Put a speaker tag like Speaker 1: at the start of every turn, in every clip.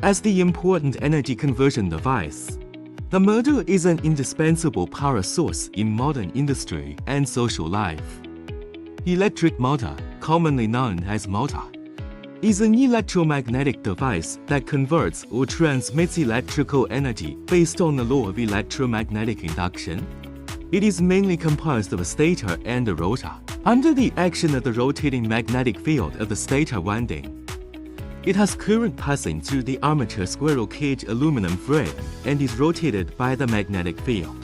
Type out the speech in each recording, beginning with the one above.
Speaker 1: as the important energy conversion device. The motor is an indispensable power source in modern industry and social life. Electric motor, commonly known as motor, is an electromagnetic device that converts or transmits electrical energy based on the law of electromagnetic induction. It is mainly composed of a stator and a rotor, under the action of the rotating magnetic field of the stator winding. It has current passing through the armature squirrel cage aluminum frame and is rotated by the magnetic field.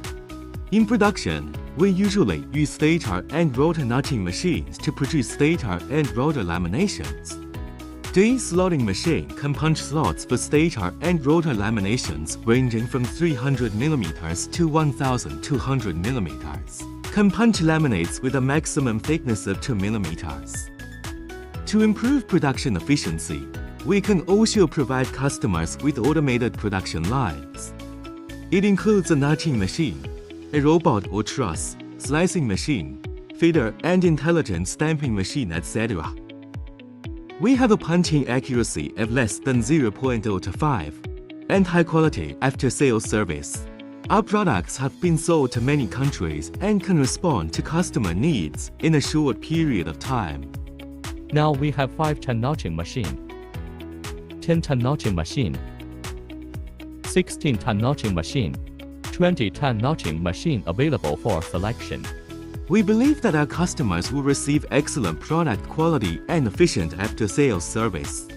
Speaker 1: In production, we usually use stator and rotor notching machines to produce stator and rotor laminations. DAYEE slotting machine can punch slots for stator and rotor laminations ranging from 300 mm to 1200 mm. Can punch laminates with a maximum thickness of 2 mm. To improve production efficiency, we can also provide customers with automated production lines. It includes a notching machine, a robot or truss, slicing machine, feeder and intelligent stamping machine, etc. We have a punching accuracy of less than 0.025 and high quality after-sales service. Our products have been sold to many countries and can respond to customer needs in a short period of time.
Speaker 2: Now we have 5-ton notching machine, 10-ton notching machine, 16-ton notching machine, 20-ton notching machine available for selection.
Speaker 1: We believe that our customers will receive excellent product quality and efficient after-sales service.